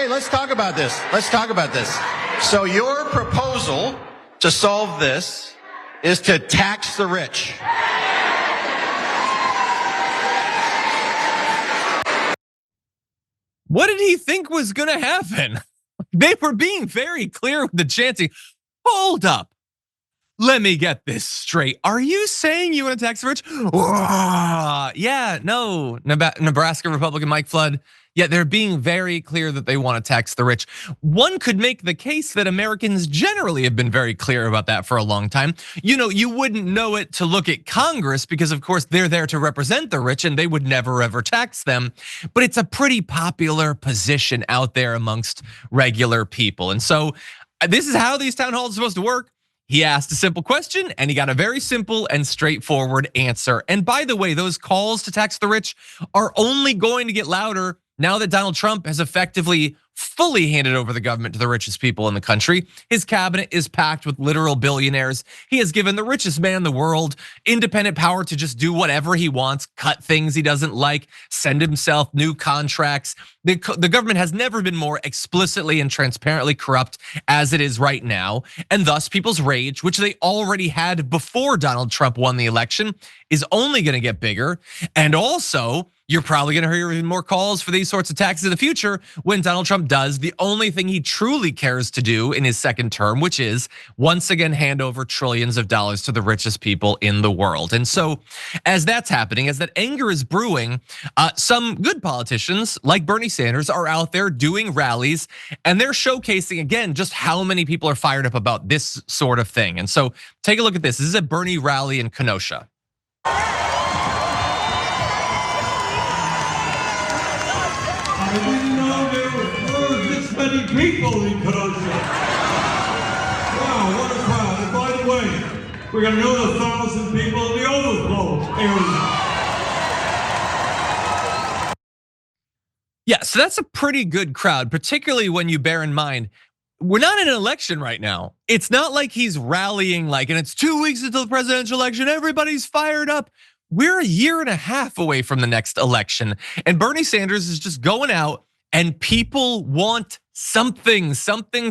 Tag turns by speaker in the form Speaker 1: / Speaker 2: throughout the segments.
Speaker 1: Okay, let's talk about this. Let's talk about this. So your proposal to solve this is to tax the rich.
Speaker 2: What did he think was going to happen? They were being very clear with the chanting. Hold up. Let me get this straight. Are you saying you want to tax the rich? Yeah, no. Nebraska Republican Mike Flood. Yeah, they're being very clear that they want to tax the rich. One could make the case that Americans generally have been very clear about that for a long time. You know, you wouldn't know it to look at Congress because of course they're there to represent the rich and they would never ever tax them. But it's a pretty popular position out there amongst regular people. And so this is how these town halls are supposed to work. He asked a simple question and he got a very simple and straightforward answer. And by the way, those calls to tax the rich are only going to get louder now that Donald Trump has effectively fully handed over the government to the richest people in the country. His cabinet is packed with literal billionaires. He has given the richest man in the world independent power to just do whatever he wants, cut things he doesn't like, send himself new contracts. The government has never been more explicitly and transparently corrupt as it is right now. And thus people's rage, which they already had before Donald Trump won the election, is only gonna get bigger. And also, you're probably gonna hear even more calls for these sorts of taxes in the future when Donald Trump does the only thing he truly cares to do in his second term, which is once again hand over trillions of dollars to the richest people in the world. And so as that's happening, as that anger is brewing, some good politicians like Bernie Sanders are out there doing rallies and they're showcasing again just how many people are fired up about this sort of thing. And so take a look at this. This is a Bernie rally in Kenosha.
Speaker 3: I didn't know there were this many people in Kenosha. Wow, what a crowd. And by the way, we're got another 1,000 people in the overflow area.
Speaker 2: Yeah, so that's a pretty good crowd, particularly when you bear in mind, we're not in an election right now. It's not like he's rallying and it's 2 weeks until the presidential election, everybody's fired up. We're a year and a half away from the next election. And Bernie Sanders is just going out and people want something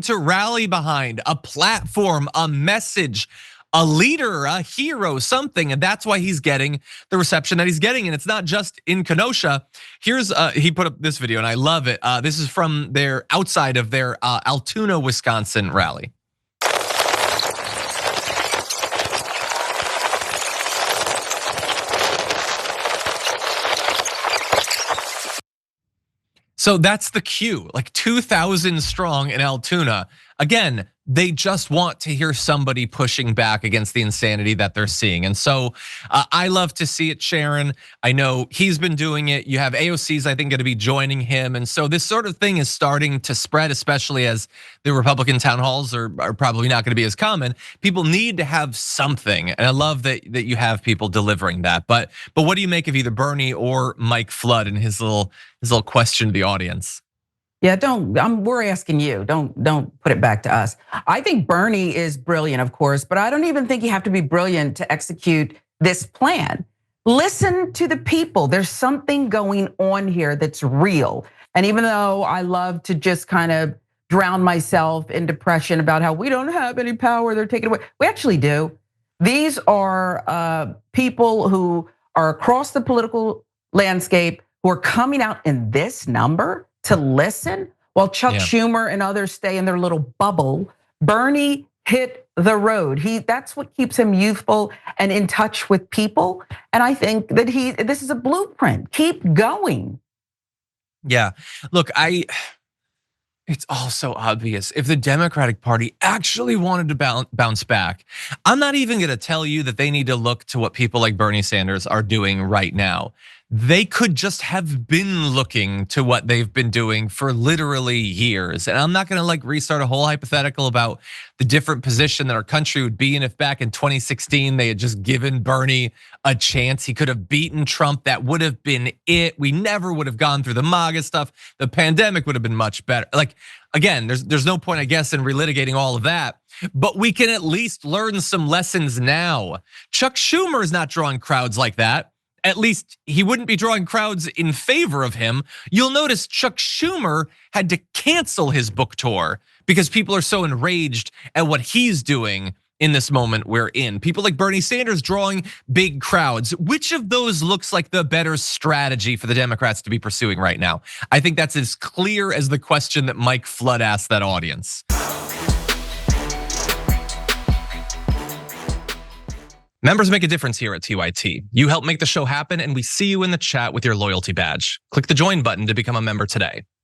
Speaker 2: to rally behind, a platform, a message, a leader, a hero, something. And that's why he's getting the reception that he's getting. And it's not just in Kenosha. Here's, he put up this video and I love it. This is from their outside of their Altoona, Wisconsin rally. So that's the cue, like 2,000 strong in Altoona. Again, they just want to hear somebody pushing back against the insanity that they're seeing. And so I love to see it, Sharon. I know he's been doing it. You have AOC's, I think, gonna be joining him. And so this sort of thing is starting to spread, especially as the Republican town halls are probably not gonna be as common. People need to have something. And I love that you have people delivering that. But what do you make of either Bernie or Mike Flood and his little question to the audience?
Speaker 4: Yeah, we're asking you, don't put it back to us. I think Bernie is brilliant, of course, but I don't even think you have to be brilliant to execute this plan. Listen to the people. There's something going on here that's real. And even though I love to just kind of drown myself in depression about how we don't have any power, they're taking away, we actually do. These are people who are across the political landscape who are coming out in this number to listen while Chuck Schumer and others stay in their little bubble. Bernie hit the road. That's what keeps him youthful and in touch with people. And I think that this is a blueprint. Keep going.
Speaker 2: Yeah, look, it's all so obvious. If the Democratic Party actually wanted to bounce back, I'm not even gonna tell you that they need to look to what people like Bernie Sanders are doing right now. They could just have been looking to what they've been doing for literally years. And I'm not gonna restart a whole hypothetical about the different position that our country would be in if back in 2016 they had just given Bernie a chance. He could have beaten Trump. That would have been it. We never would have gone through the MAGA stuff. The pandemic would have been much better. Again, there's no point, I guess, in relitigating all of that. But we can at least learn some lessons now. Chuck Schumer is not drawing crowds like that. at least he wouldn't be drawing crowds in favor of him. You'll notice Chuck Schumer had to cancel his book tour because people are so enraged at what he's doing in this moment we're in. People like Bernie Sanders drawing big crowds. Which of those looks like the better strategy for the Democrats to be pursuing right now? I think that's as clear as the question that Mike Flood asked that audience. Members make a difference here at TYT. You help make the show happen, and we see you in the chat with your loyalty badge. Click the join button to become a member today.